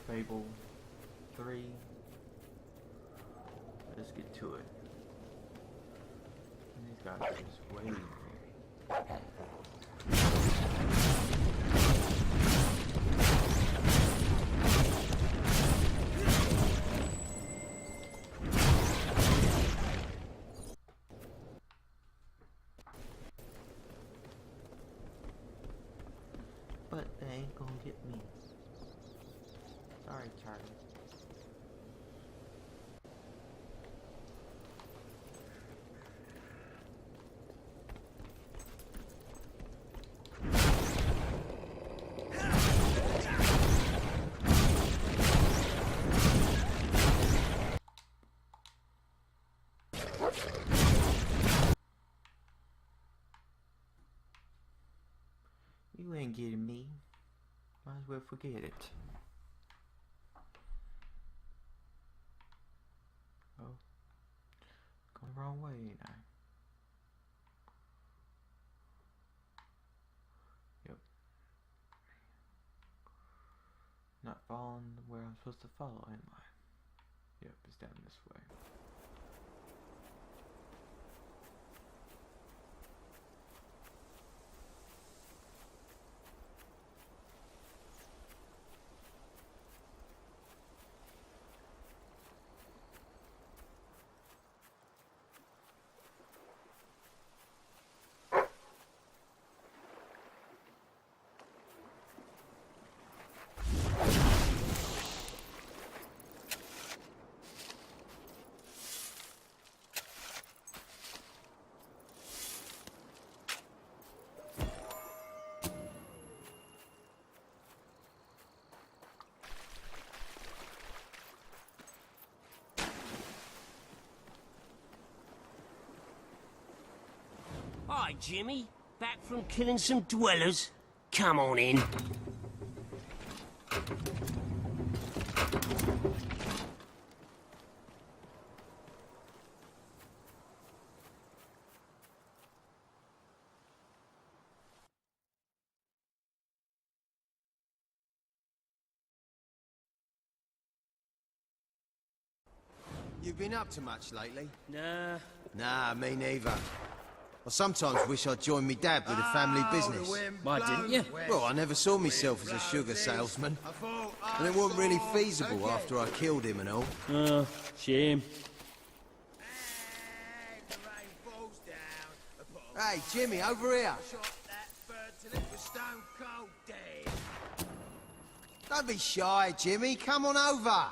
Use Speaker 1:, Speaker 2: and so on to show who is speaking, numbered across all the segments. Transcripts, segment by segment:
Speaker 1: Fable 3. Let's get to it. And these guys are just waiting for me. But they ain't gonna get me. Sorry, Charlie. You ain't getting me. Might as well forget it. Oh, going the wrong way, ain't I? Yep. Not following where I'm supposed to follow, am I? Yep, it's down this way.
Speaker 2: Hi, Jimmy. Back from killing some dwellers? Come on in.
Speaker 3: You been up to much lately?
Speaker 2: Nah.
Speaker 3: Nah, me neither. I sometimes wish I'd joined me dad with a family business.
Speaker 2: Why didn't you?
Speaker 3: Well, I never saw myself as a sugar salesman. And it wasn't really feasible after I killed him and all.
Speaker 2: Oh, shame.
Speaker 3: Hey, Jimmy, over here. Don't be shy, Jimmy. Come on over.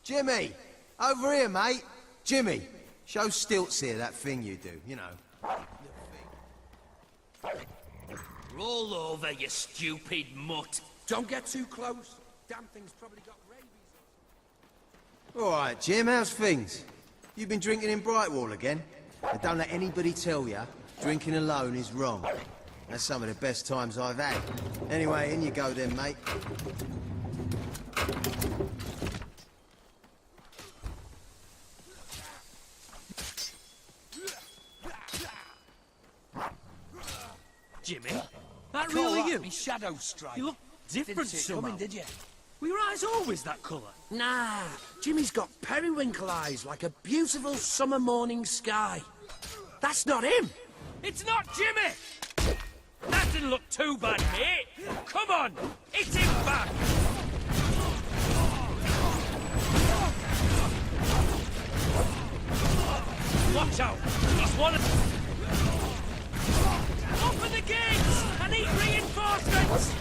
Speaker 3: Jimmy, over here, mate. Jimmy, show Stilts here that thing you do, you know.
Speaker 2: Roll over, you stupid mutt.
Speaker 4: Don't get too close. Damn thing's probably got rabies.
Speaker 3: All right, Jim, how's things? You been drinking in Brightwall again? And don't let anybody tell you drinking alone is wrong. That's some of the best times I've had. Anyway, in you go then, mate.
Speaker 2: Jimmy? That really you?
Speaker 4: Me shadow strike.
Speaker 2: You look different
Speaker 4: Didn't see it
Speaker 2: somehow.
Speaker 4: coming, did you?
Speaker 2: Were your eyes always that colour?
Speaker 4: Nah, Jimmy's got periwinkle eyes like a beautiful summer morning sky. That's not him.
Speaker 2: It's not Jimmy! That didn't look too bad, mate. Come on, hit him back! Watch out! He's one of... Open the gates! I need reinforcements!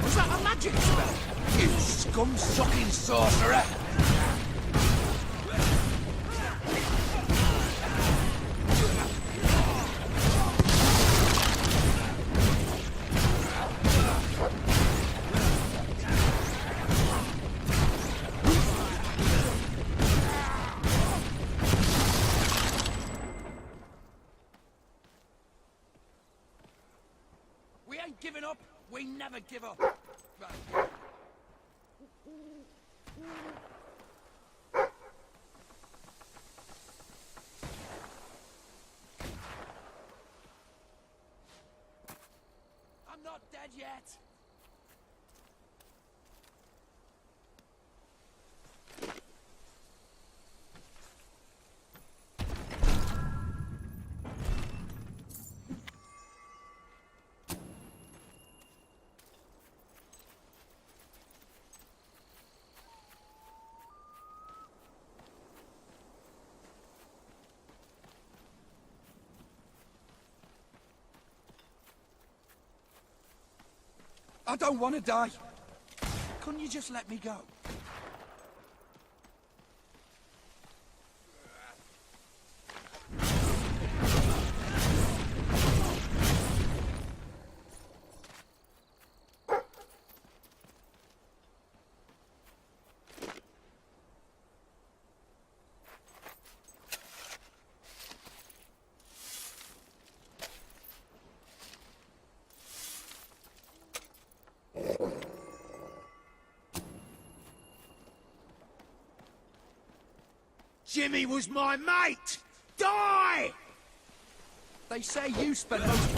Speaker 4: Was that a magic spell? You scum-sucking sorcerer! giving up? We never give up. I'm not dead yet. I don't want to die. Couldn't you just let me go?
Speaker 3: Jimmy was my mate! Die!
Speaker 4: They say you spent most...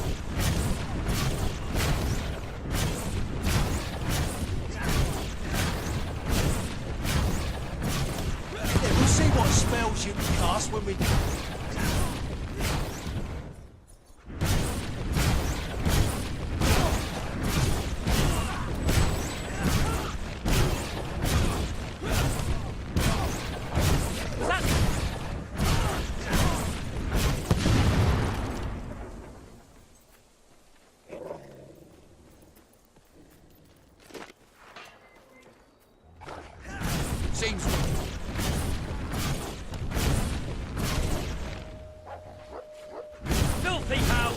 Speaker 3: Yeah, we'll see what spells you can cast when we...
Speaker 4: Seems...
Speaker 2: Filthy hound!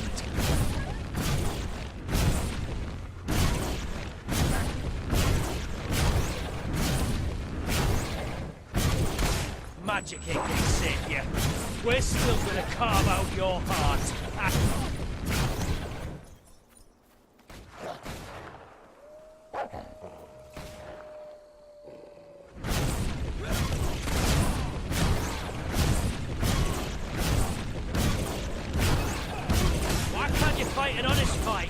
Speaker 2: Magic ain't gonna save you. We're still gonna carve out your heart. Why can't you fight an honest fight?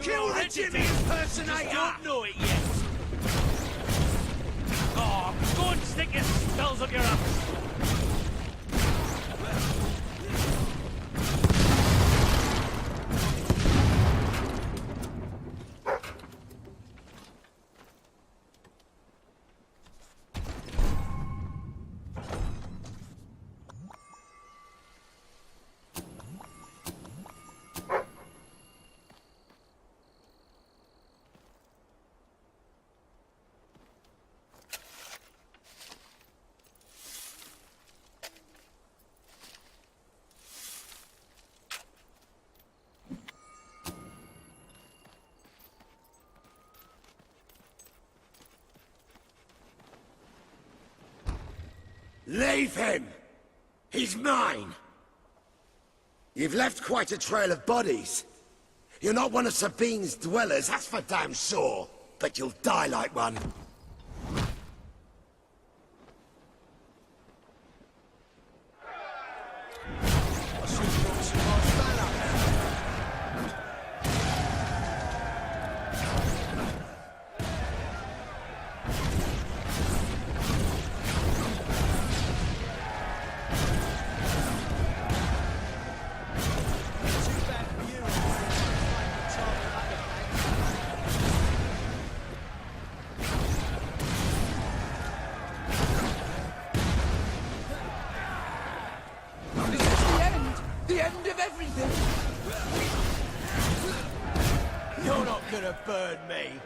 Speaker 3: Kill the Jimmy impersonator!
Speaker 2: Don't know it yet. Oh, go and stick your spells up your ass.
Speaker 3: Leave him! He's mine! You've left quite a trail of bodies. You're not one of Sabine's dwellers, that's for damn sure. But you'll die like one.
Speaker 4: The end of everything!
Speaker 3: You're not gonna burn me.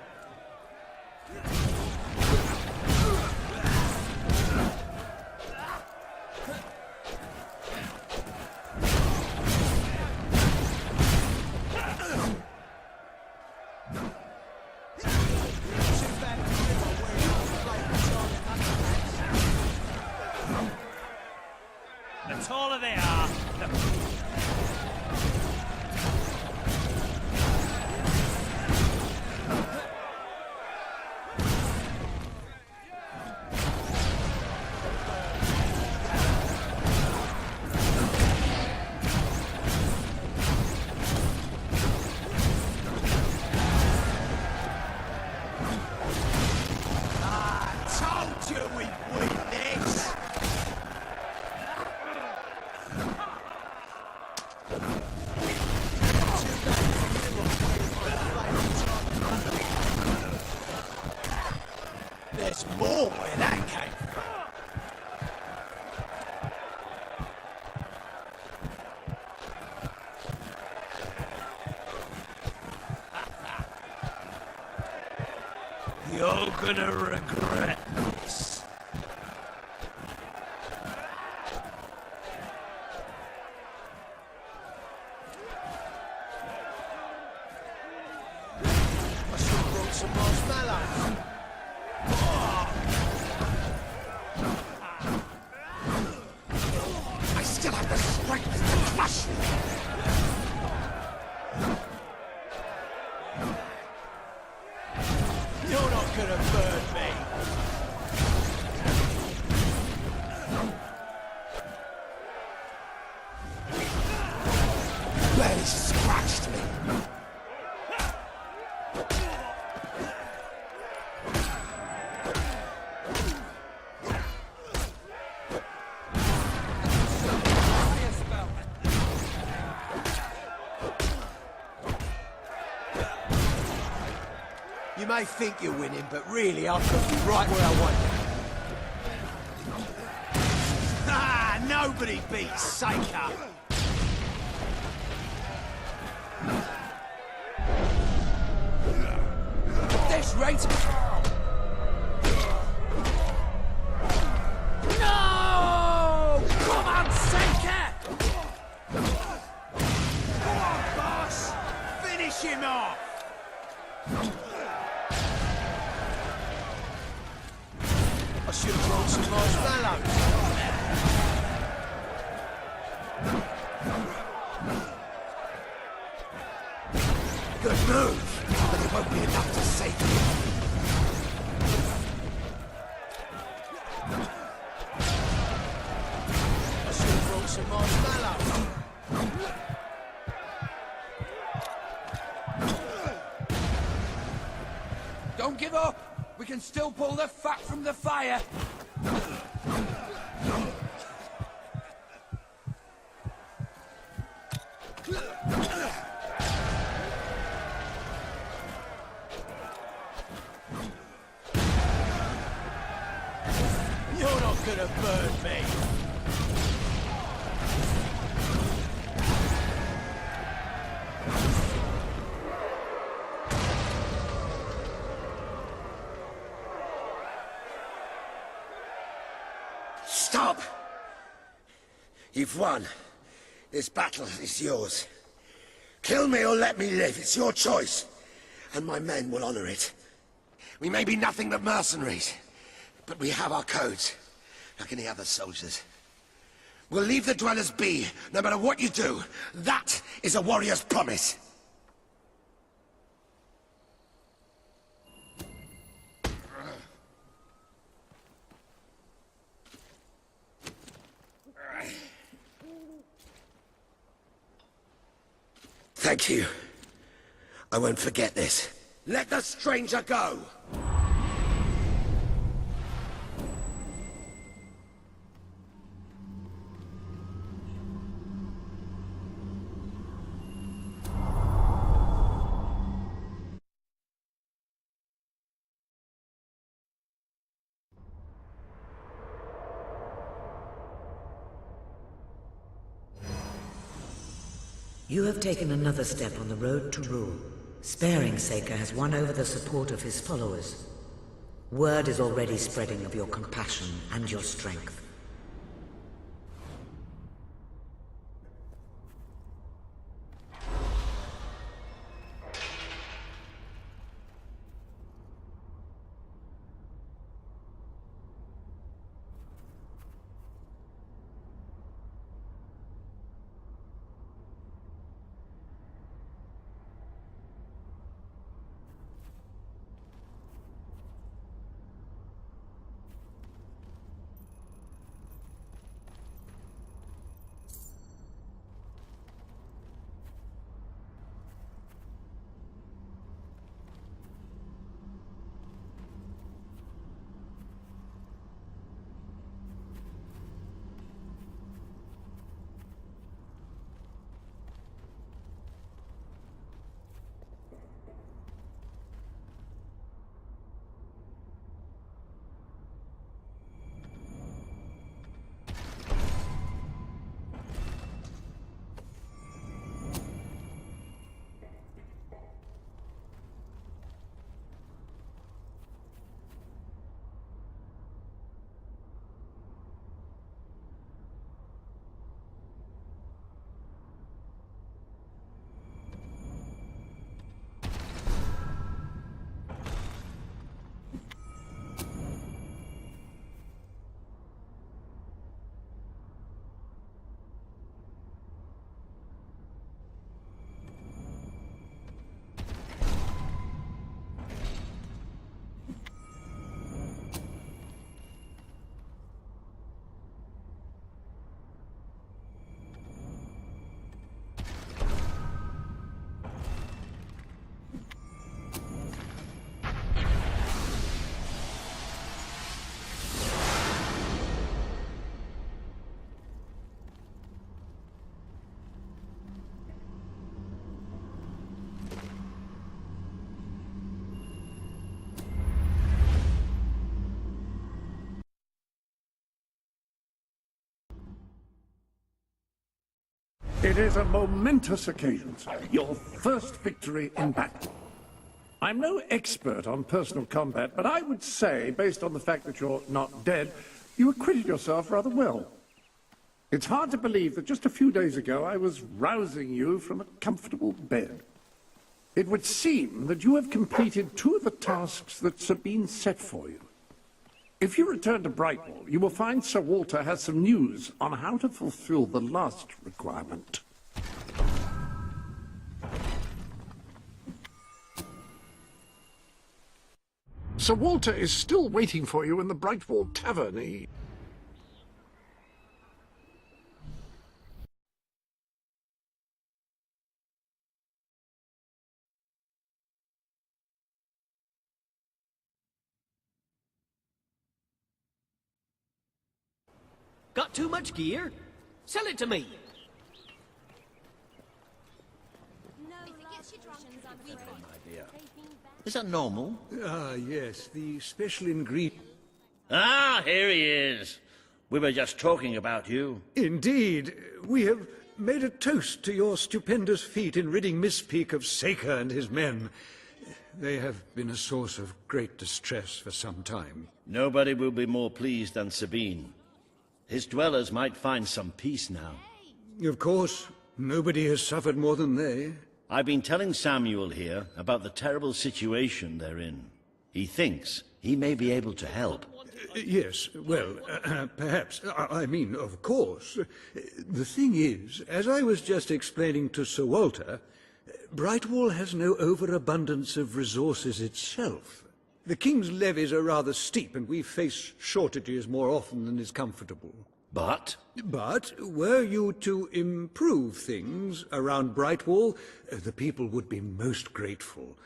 Speaker 4: There's more where that came from.
Speaker 2: You're gonna regret this.
Speaker 4: I should have brought some marshmallows.
Speaker 3: I still have the strength to crush you.
Speaker 4: You're not gonna burn me.
Speaker 3: Barely scratched me.
Speaker 4: You may think you're winning, but really I've got you right where I want you. Ah, nobody beats Seika. This rate. No! Come on, Seika! Go on, boss! Finish him off! I should have brought some marshmallows.
Speaker 3: Good move, but it won't be enough to save you.
Speaker 4: I should have brought some marshmallows. Don't give up. We can still pull the fat from the fire. You're not gonna burn me.
Speaker 3: Stop! You've won. This battle is yours. Kill me or let me live. It's your choice. And my men will honor it. We may be nothing but mercenaries, but we have our codes, like any other soldiers. We'll leave the dwellers be, no matter what you do. That is a warrior's promise. Thank you. I won't forget this. Let the stranger go!
Speaker 5: You have taken another step on the road to rule. Sparing Seika has won over the support of his followers. Word is already spreading of your compassion and your strength.
Speaker 6: is a momentous occasion, sir. Your first victory in battle. I'm no expert on personal combat, but I would say, based on the fact that you're not dead, you acquitted yourself rather well. It's hard to believe that just a few days ago I was rousing you from a comfortable bed. It would seem that you have completed 2 of the tasks that Sabine set for you. If you return to Brightwall, you will find Sir Walter has some news on how to fulfill the last requirement. Sir Walter is still waiting for you in the Brightwall Tavern.
Speaker 7: Got too much gear? Sell it to me.
Speaker 8: Is that normal?
Speaker 4: Ah, yes, the special ingredient.
Speaker 8: Ah, here he is. We were just talking about you.
Speaker 4: Indeed, we have made a toast to your stupendous feat in ridding Misspeak of Saker and his men. They have been a source of great distress for some time.
Speaker 8: Nobody will be more pleased than Sabine. His dwellers might find some peace now.
Speaker 4: Of course, nobody has suffered more than they.
Speaker 8: I've been telling Samuel here about the terrible situation they're in. He thinks he may be able to help.
Speaker 4: Yes, well, perhaps. I mean, of course. The thing is, as I was just explaining to Sir Walter, Brightwall has no overabundance of resources itself. The King's levies are rather steep, and we face shortages more often than is comfortable.
Speaker 8: But
Speaker 4: Were you to improve things around Brightwall, the people would be most grateful.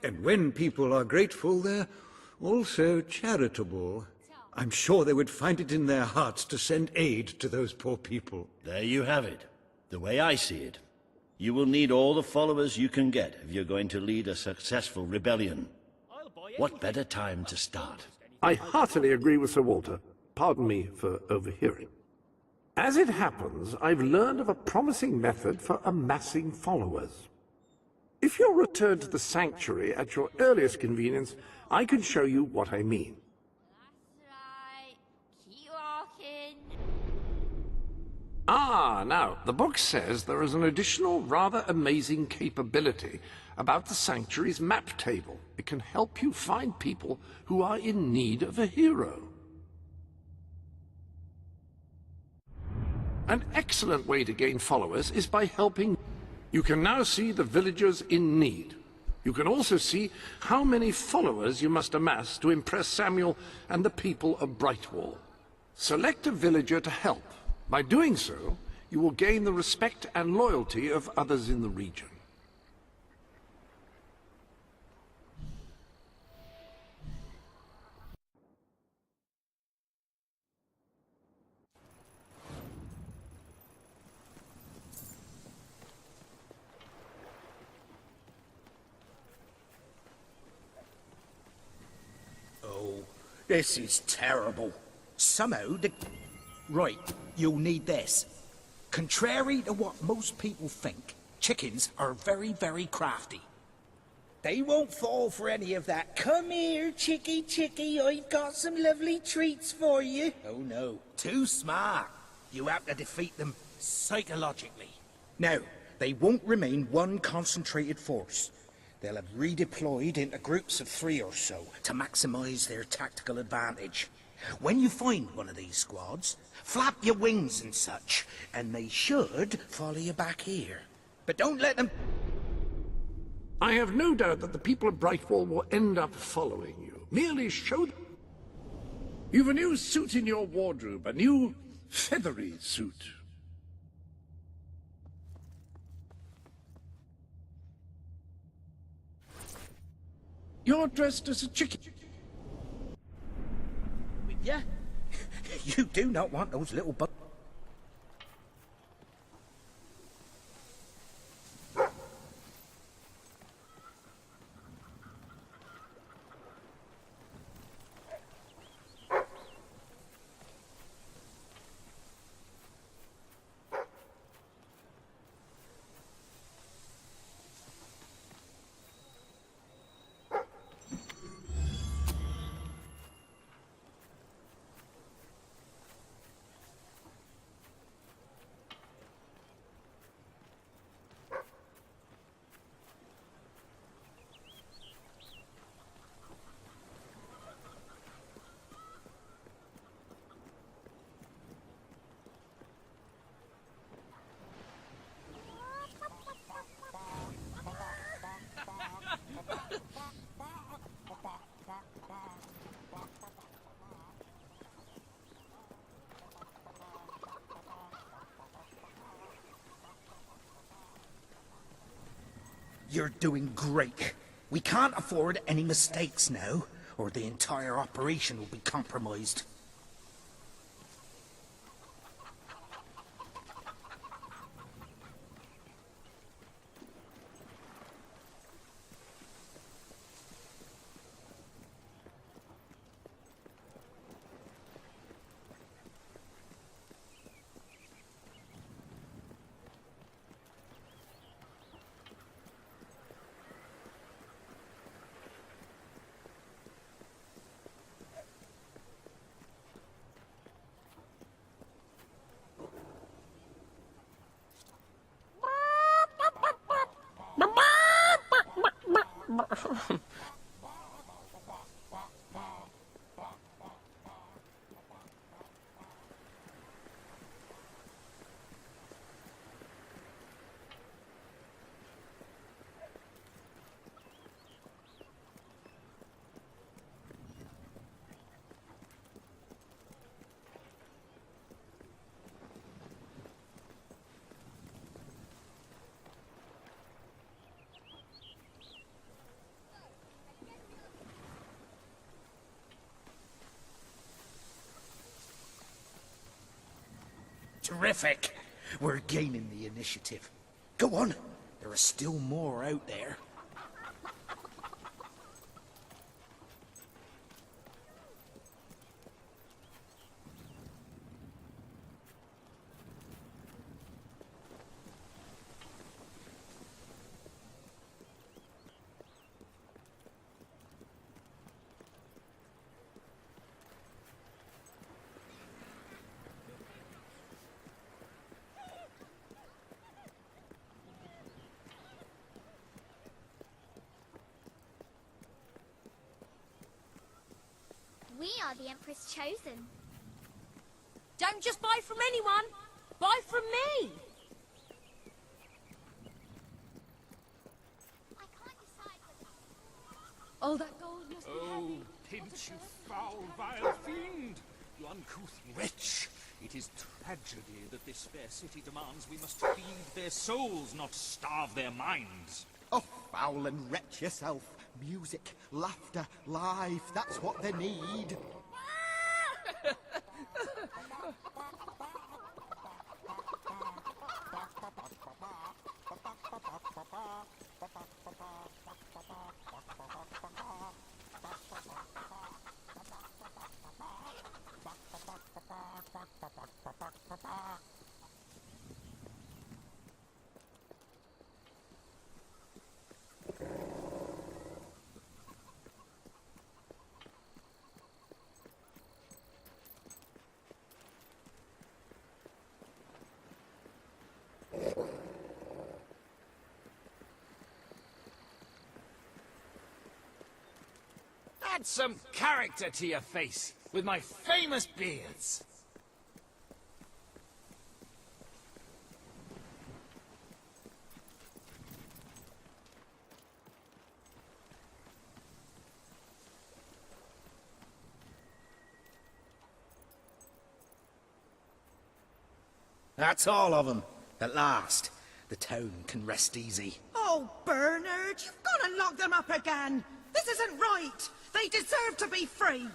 Speaker 4: And when people are grateful, they're also charitable. I'm sure they would find it in their hearts to send aid to those poor people.
Speaker 8: there you have it. The way I see it. You will need all the followers you can get if you're going to lead a successful rebellion. What better time to start?
Speaker 6: I heartily agree with Sir Walter. Pardon me for overhearing. As it happens, I've learned of a promising method for amassing followers. If you'll return to the sanctuary at your earliest convenience, I can show you what I mean.
Speaker 9: Keep walking.
Speaker 6: Ah, now, the book says there is an additional rather amazing capability about the sanctuary's map table. It can help you find people who are in need of a hero. An excellent way to gain followers is by helping. You can now see the villagers in need. You can also see how many followers you must amass to impress Samuel and the people of Brightwall. Select a villager to help. By doing so, you will gain the respect and loyalty of others in the region.
Speaker 10: This is terrible. Somehow the... Right, you'll need this. Contrary to what most people think, chickens are very, very crafty. They won't fall for any of that. Come here, chickie, chickie, I've got some lovely treats for you. Oh no, too smart. You have to defeat them psychologically. Now, they won't remain one concentrated force. They'll have redeployed into groups of 3 or so to maximize their tactical advantage. When you find one of these squads, flap your wings and such, and they should follow you back here. But don't let them...
Speaker 6: I have no doubt that the people of Brightwall will end up following you. Merely show them. You've a new suit in your wardrobe, a new feathery suit. You're dressed as a chicken.
Speaker 10: Yeah? You do not want those little bugs. You're doing great. We can't afford any mistakes now, or the entire operation will be compromised. Terrific! We're gaining the initiative. Go on. There are still more out there.
Speaker 9: We are the Empress Chosen.
Speaker 11: Don't just buy from anyone. Buy from me.
Speaker 9: I can't decide whether...
Speaker 11: All that gold must be
Speaker 2: Oh, pinch, you foul, vile fiend! You uncouth wretch! It is tragedy that this fair city demands we must feed their souls, not starve their minds.
Speaker 12: Oh, foul and wretch yourself. Music, laughter, life, that's what they need.
Speaker 2: Add some character to your face with my famous beards.
Speaker 10: That's all of them. At last, the town can rest easy.
Speaker 13: Oh, Bernard, you've got to lock them up again. This isn't right. They deserve to be free.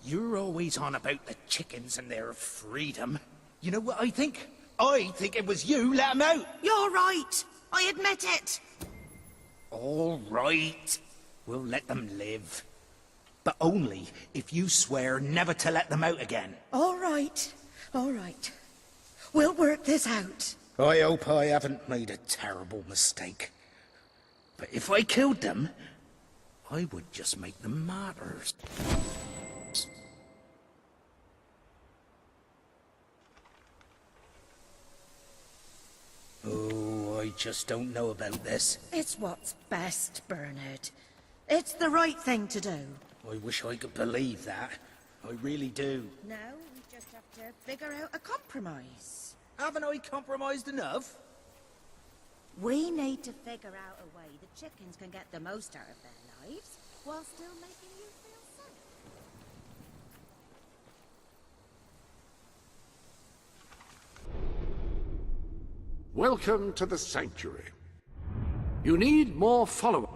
Speaker 10: You're always on about the chickens and their freedom. You know what I think? I think it was you let them out.
Speaker 13: You're right. I admit it.
Speaker 10: All right. We'll let them live. But only if you swear never to let them out again.
Speaker 13: All right. All right. We'll work this out.
Speaker 10: I hope I haven't made a terrible mistake. But if I killed them, I would just make them martyrs. Oh, I just don't know about this.
Speaker 13: It's what's best, Bernard. It's the right thing to do.
Speaker 10: I wish I could believe that. I really do.
Speaker 13: Now we just have to figure out a compromise.
Speaker 10: Haven't I compromised enough?
Speaker 13: We need to figure out a way the chickens can get the most out of their lives while still making you feel safe.
Speaker 6: Welcome to the Sanctuary. You need more followers.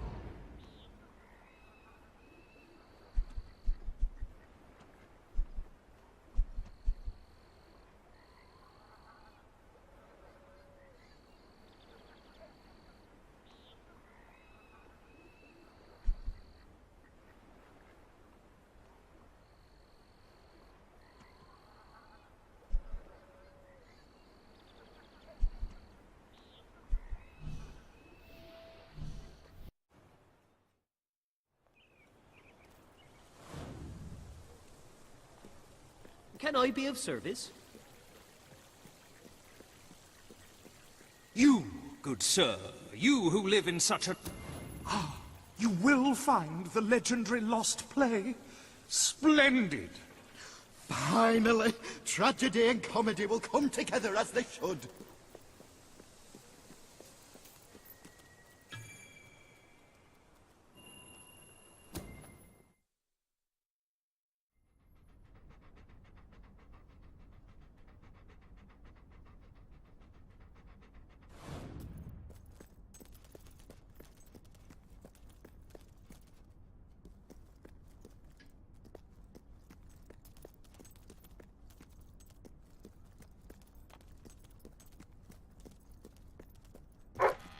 Speaker 7: Can I be of service?
Speaker 2: You, good sir, you who live in such a...
Speaker 6: You will find the legendary lost play. Splendid.
Speaker 12: Finally, tragedy and comedy will come together as they should.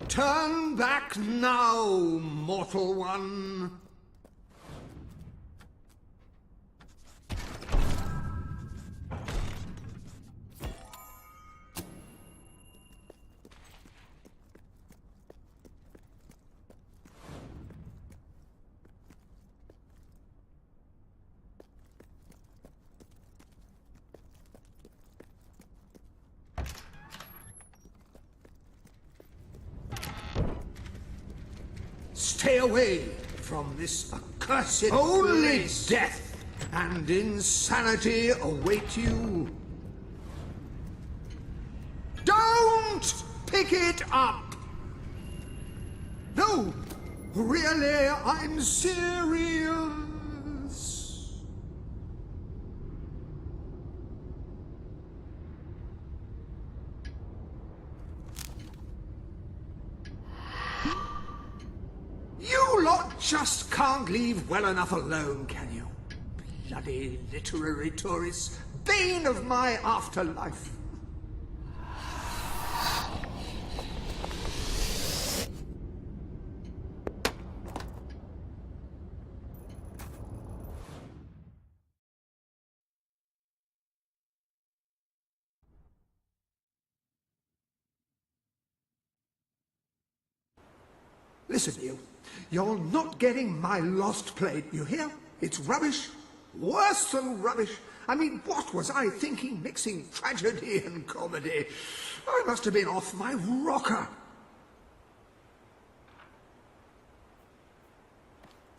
Speaker 4: Turn back now, mortal one. Stay away from this accursed Only place. Death and insanity await you. Don't pick it up! No, really, I'm serious. You lot just can't leave well enough alone, can you? Bloody literary tourists, bane of my afterlife. Listen, you. You're not getting my lost plate, you hear? It's rubbish. Worse than rubbish. I mean, what was I thinking mixing tragedy and comedy? I must have been off my rocker.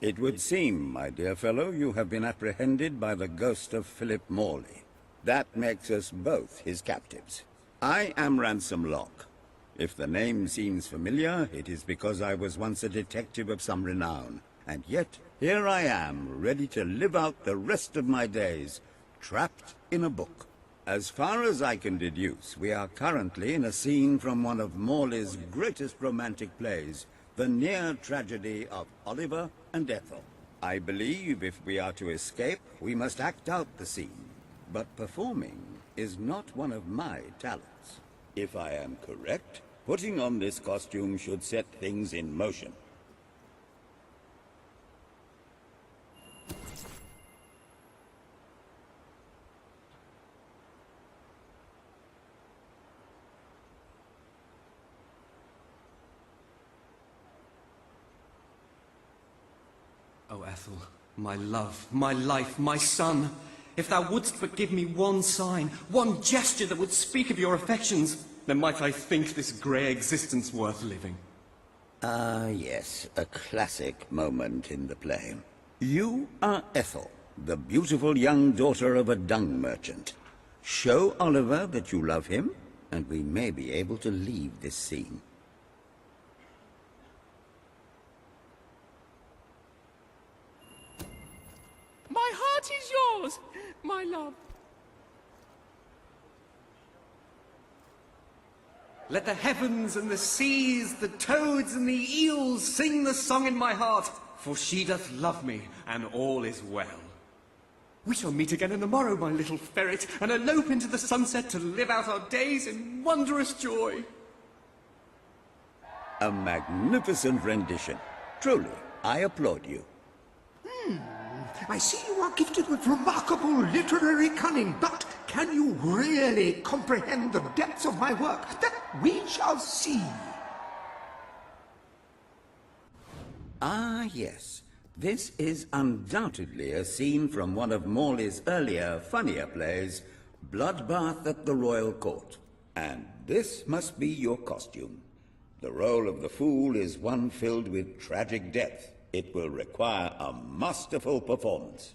Speaker 14: It would seem, my dear fellow, you have been apprehended by the ghost of Philip Morley. That makes us both his captives. I am Ransom Locke. If the name seems familiar, it is because I was once a detective of some renown. And yet, here I am, ready to live out the rest of my days, trapped in a book. As far as I can deduce, we are currently in a scene from one of Morley's greatest romantic plays, the near tragedy of Oliver and Ethel. I believe if we are to escape, we must act out the scene. But performing is not one of my talents. If I am correct, putting on this costume should set things in motion.
Speaker 15: Oh, Ethel, my love, my life, my son, if thou wouldst but give me one sign, one gesture that would speak of your affections, then might I think this grey existence worth living.
Speaker 14: Ah, yes, a classic moment in the play. You are Ethel, the beautiful young daughter of a dung merchant. Show Oliver that you love him, and we may be able to leave this scene.
Speaker 15: My heart is yours, my love. Let the heavens and the seas, the toads and the eels sing the song in my heart, for she doth love me, and all is well. We shall meet again in the morrow, my little ferret, and elope into the sunset to live out our days in wondrous joy.
Speaker 14: A magnificent rendition. Truly, I applaud you.
Speaker 16: I see you are gifted with remarkable literary cunning, but can you really comprehend the depths of my work? That we shall see.
Speaker 14: Ah, yes. This is undoubtedly a scene from one of Morley's earlier, funnier plays, Bloodbath at the Royal Court. And this must be your costume. The role of the fool is one filled with tragic depth. It will require a masterful performance.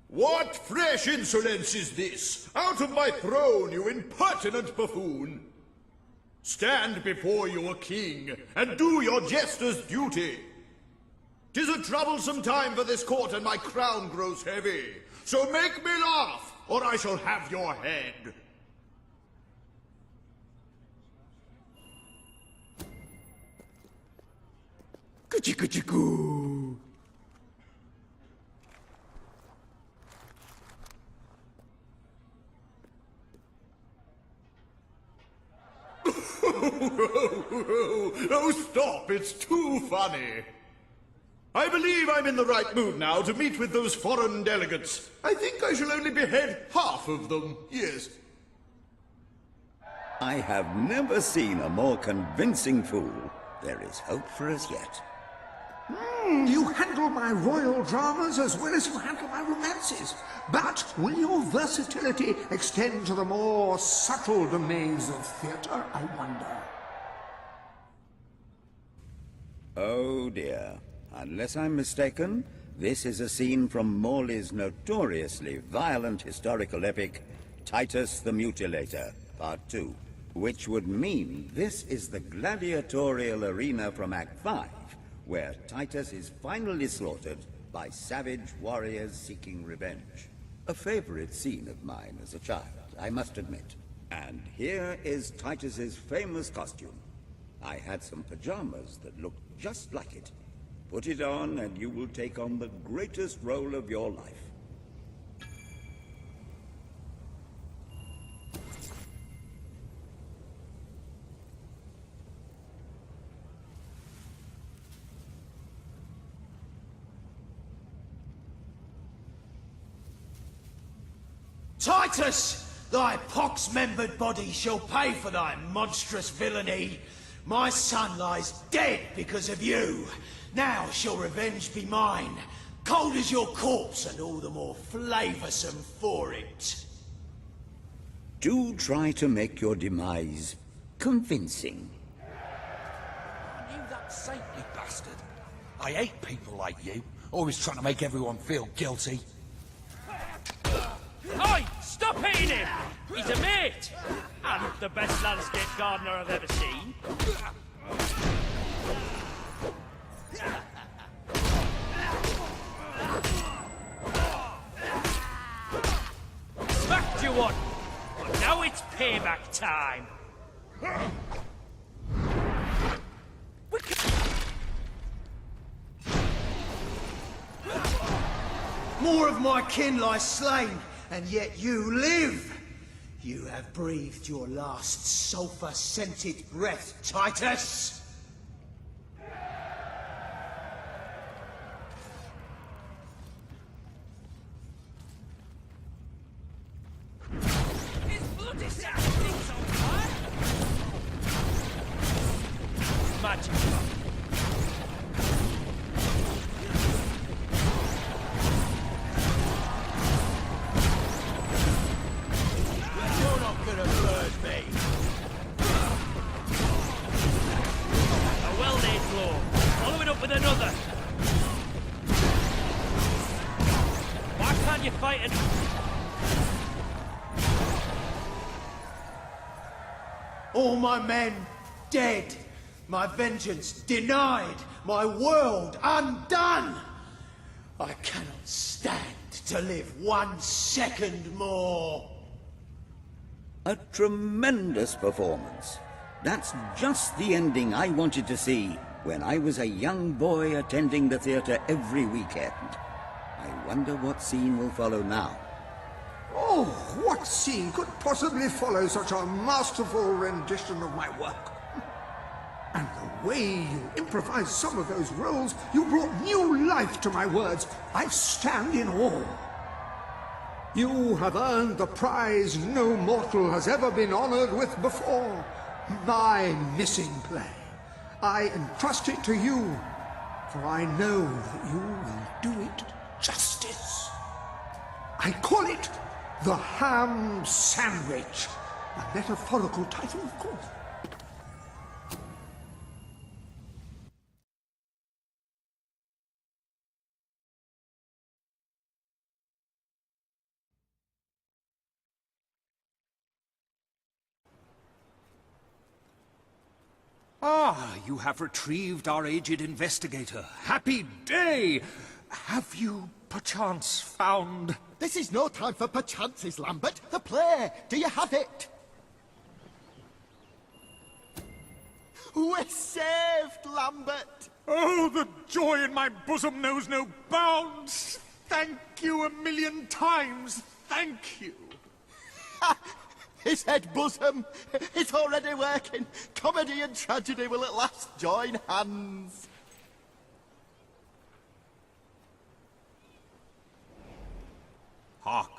Speaker 17: What fresh insolence is this? Out of my throne, you impertinent buffoon! Stand before your king, and do your jester's duty. 'Tis a troublesome time for this court, and my crown grows heavy. So make me laugh, or I shall have your head.
Speaker 16: Kuchi-kuchi-koo.
Speaker 17: Oh, stop, it's too funny. I believe I'm in the right mood now to meet with those foreign delegates. I think I shall only behead half of them, yes.
Speaker 14: I have never seen a more convincing fool. There is hope for us yet.
Speaker 16: You handle my royal dramas as well as you handle my romances. But will your versatility extend to the more subtle domains of theatre, I wonder?
Speaker 14: Oh dear. Unless I'm mistaken, this is a scene from Morley's notoriously violent historical epic, Titus the Mutilator, Part 2, which would mean this is the gladiatorial arena from Act 5, where Titus is finally slaughtered by savage warriors seeking revenge. A favorite scene of mine as a child, I must admit. And here is Titus's famous costume. I had some pajamas that looked just like it. Put it on and you will take on the greatest role of your life.
Speaker 10: Titus! Thy pox-membered body shall pay for thy monstrous villainy. My son lies dead because of you. Now shall revenge be mine, cold as your corpse and all the more flavoursome for it.
Speaker 14: Do try to make your demise convincing.
Speaker 10: You that saintly bastard. I hate people like you, always trying to make everyone feel guilty.
Speaker 2: Oi! Stop hitting him! He's a mate! And the best landscape gardener I've ever seen. Smacked you one! But now it's payback time!
Speaker 10: More of my kin lie slain, and yet you live. You have breathed your last sulphur-scented breath, Titus.
Speaker 2: His bloody thing's on fire! Magic. With another. Why can't you fight it?
Speaker 12: All my men dead. My vengeance denied. My world undone. I cannot stand to live 1 second more.
Speaker 14: A tremendous performance. That's just the ending I wanted to see when I was a young boy attending the theatre every weekend. I wonder what scene will follow now.
Speaker 16: Oh, what scene could possibly follow such a masterful rendition of my work? And the way you improvised some of those roles, you brought new life to my words. I stand in awe. You have earned the prize no mortal has ever been honored with before. My missing play. I entrust it to you, for I know that you will do it justice. I call it The Ham Sandwich. A metaphorical title, of course.
Speaker 2: Ah, you have retrieved our aged investigator. Happy day! Have you, perchance, found...
Speaker 12: This is no time for perchances, Lambert. The play. Do you have it? We're saved, Lambert.
Speaker 2: Oh, the joy in my bosom knows no bounds. Thank you 1,000,000 times. Thank you.
Speaker 12: His head bosom. It's already working. Comedy and tragedy will at last join hands.
Speaker 2: Hark.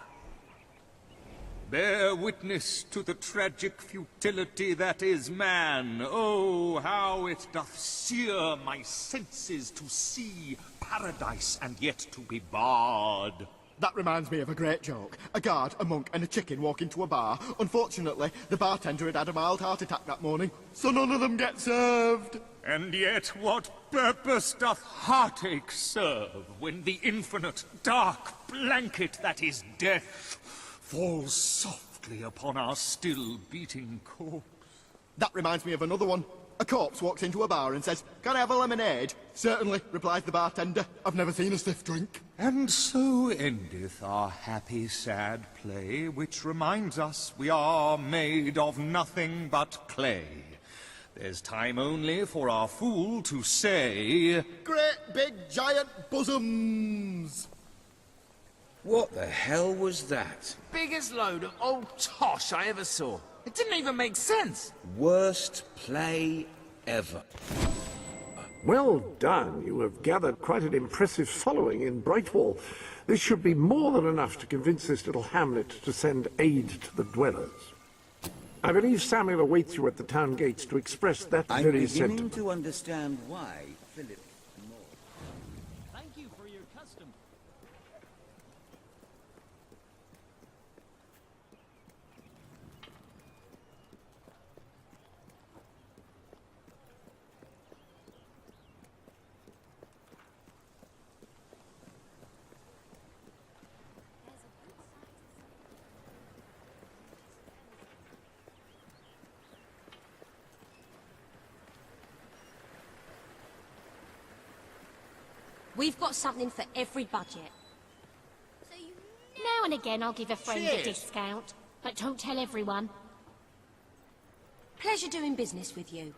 Speaker 2: Bear witness to the tragic futility that is man. Oh, how it doth sear my senses to see paradise and yet to be barred.
Speaker 12: That reminds me of a great joke. A guard, a monk, and a chicken walk into a bar. Unfortunately, the bartender had had a mild heart attack that morning, so none of them get served.
Speaker 2: And yet what purpose doth heartache serve when the infinite dark blanket that is death falls softly upon our still beating corpse?
Speaker 12: That reminds me of another one. A corpse walks into a bar and says, "Can I have a lemonade?" "Certainly," replies the bartender. "I've never seen a stiff drink."
Speaker 2: And so endeth our happy sad play, which reminds us we are made of nothing but clay. There's time only for our fool to say...
Speaker 12: Great big giant bosoms!
Speaker 18: What the hell was that?
Speaker 19: Biggest load of old tosh I ever saw. It didn't even make sense.
Speaker 18: Worst play ever.
Speaker 6: Well done. You have gathered quite an impressive following in Brightwall. This should be more than enough to convince this little hamlet to send aid to the dwellers. I believe Samuel awaits you at the town gates to express that
Speaker 14: I'm
Speaker 6: very
Speaker 14: beginning
Speaker 6: sentiment.
Speaker 14: to understand why Philip
Speaker 7: Thank you for your custom.
Speaker 11: We've got something for every budget.
Speaker 9: Now and again I'll give a friend a
Speaker 11: Cheers.
Speaker 9: discount, but don't tell everyone.
Speaker 11: Pleasure doing business with you.